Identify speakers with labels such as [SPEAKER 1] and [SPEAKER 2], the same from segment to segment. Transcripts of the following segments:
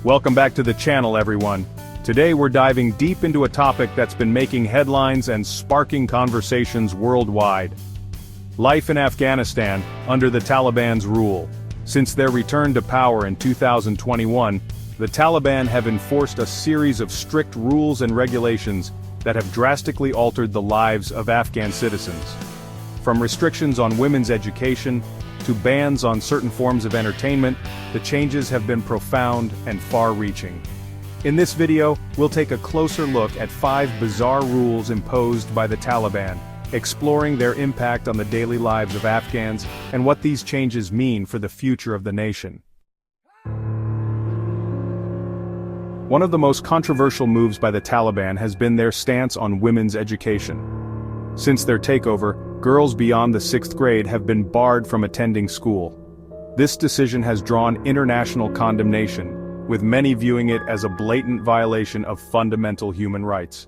[SPEAKER 1] Welcome back to the channel, everyone. Today we're diving deep into a topic that's been making headlines and sparking conversations worldwide. Life in Afghanistan under the Taliban's rule. Since their return to power in 2021, the Taliban have enforced a series of strict rules and regulations that have drastically altered the lives of Afghan citizens. From restrictions on women's education to bans on certain forms of entertainment, the changes have been profound and far-reaching. In this video, we'll take a closer look at 5 bizarre rules imposed by the Taliban, exploring their impact on the daily lives of Afghans and what these changes mean for the future of the nation. One of the most controversial moves by the Taliban has been their stance on women's education. Since their takeover, girls beyond the 6th grade have been barred from attending school. This decision has drawn international condemnation, with many viewing it as a blatant violation of fundamental human rights.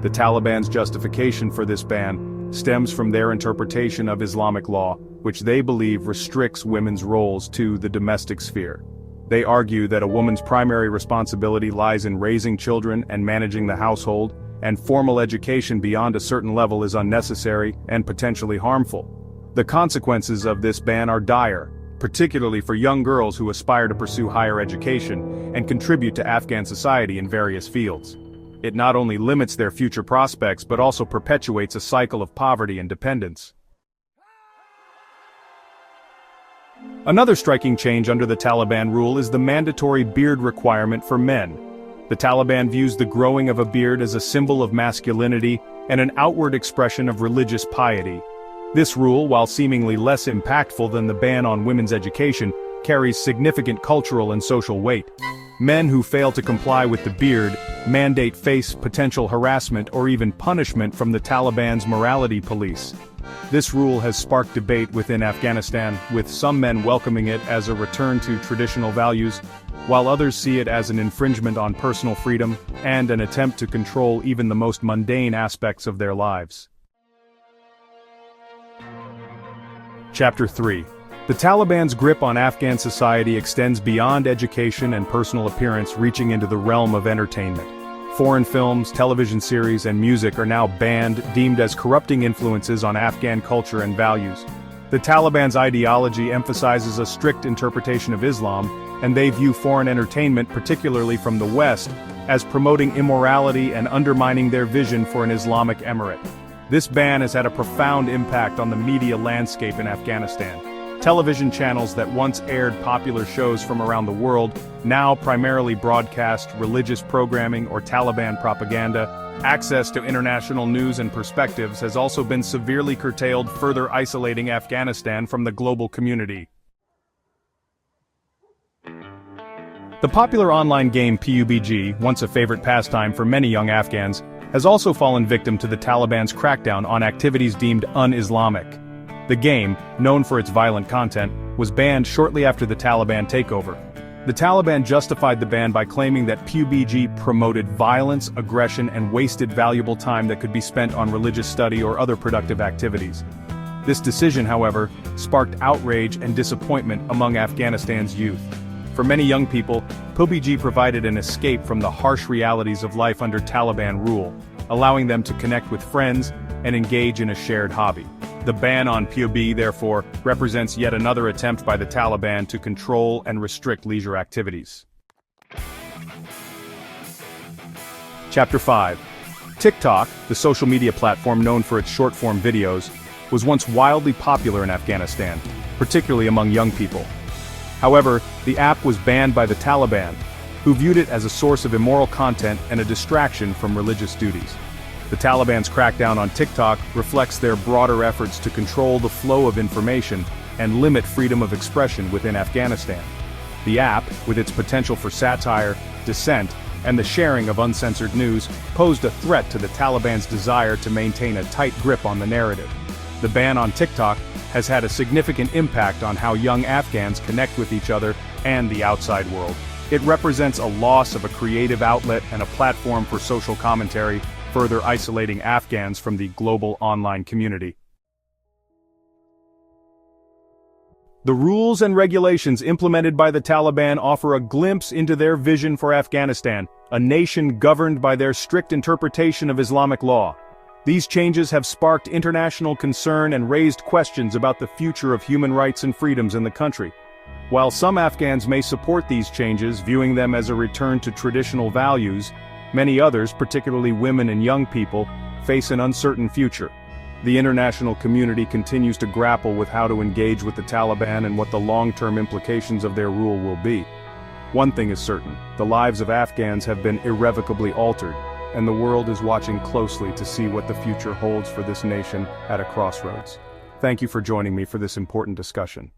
[SPEAKER 1] The Taliban's justification for this ban stems from their interpretation of Islamic law, which they believe restricts women's roles to the domestic sphere. They argue that a woman's primary responsibility lies in raising children and managing the household, and formal education beyond a certain level is unnecessary and potentially harmful. The consequences of this ban are dire, particularly for young girls who aspire to pursue higher education and contribute to Afghan society in various fields. It not only limits their future prospects but also perpetuates a cycle of poverty and dependence. Another striking change under the Taliban rule is the mandatory beard requirement for men. The Taliban views the growing of a beard as a symbol of masculinity and an outward expression of religious piety. This rule, while seemingly less impactful than the ban on women's education, carries significant cultural and social weight. Men who fail to comply with the beard mandate face potential harassment or even punishment from the Taliban's morality police. This rule has sparked debate within Afghanistan, with some men welcoming it as a return to traditional values, while others see it as an infringement on personal freedom and an attempt to control even the most mundane aspects of their lives. Chapter 3. The Taliban's grip on Afghan society extends beyond education and personal appearance, reaching into the realm of entertainment. Foreign films, television series, and music are now banned, deemed as corrupting influences on Afghan culture and values. The Taliban's ideology emphasizes a strict interpretation of Islam, and they view foreign entertainment, particularly from the West, as promoting immorality and undermining their vision for an Islamic emirate. This ban has had a profound impact on the media landscape in Afghanistan. Television channels that once aired popular shows from around the world now primarily broadcast religious programming or Taliban propaganda. Access to international news and perspectives has also been severely curtailed, further isolating Afghanistan from the global community. The popular online game PUBG, once a favorite pastime for many young Afghans, has also fallen victim to the Taliban's crackdown on activities deemed un-Islamic. The game, known for its violent content, was banned shortly after the Taliban takeover. The Taliban justified the ban by claiming that PUBG promoted violence, aggression, and wasted valuable time that could be spent on religious study or other productive activities. This decision, however, sparked outrage and disappointment among Afghanistan's youth. For many young people, PUBG provided an escape from the harsh realities of life under Taliban rule, allowing them to connect with friends and engage in a shared hobby. The ban on PUBG, therefore, represents yet another attempt by the Taliban to control and restrict leisure activities. Chapter 5. TikTok, the social media platform known for its short-form videos, was once wildly popular in Afghanistan, particularly among young people. However, the app was banned by the Taliban, who viewed it as a source of immoral content and a distraction from religious duties. The Taliban's crackdown on TikTok reflects their broader efforts to control the flow of information and limit freedom of expression within Afghanistan. The app, with its potential for satire, dissent, and the sharing of uncensored news, posed a threat to the Taliban's desire to maintain a tight grip on the narrative. The ban on TikTok has had a significant impact on how young Afghans connect with each other and the outside world. It represents a loss of a creative outlet and a platform for social commentary, further isolating Afghans from the global online community. The rules and regulations implemented by the Taliban offer a glimpse into their vision for Afghanistan, a nation governed by their strict interpretation of Islamic law. These changes have sparked international concern and raised questions about the future of human rights and freedoms in the country. While some Afghans may support these changes, viewing them as a return to traditional values, many others, particularly women and young people, face an uncertain future. The international community continues to grapple with how to engage with the Taliban and what the long-term implications of their rule will be. One thing is certain, the lives of Afghans have been irrevocably altered, and the world is watching closely to see what the future holds for this nation at a crossroads. Thank you for joining me for this important discussion.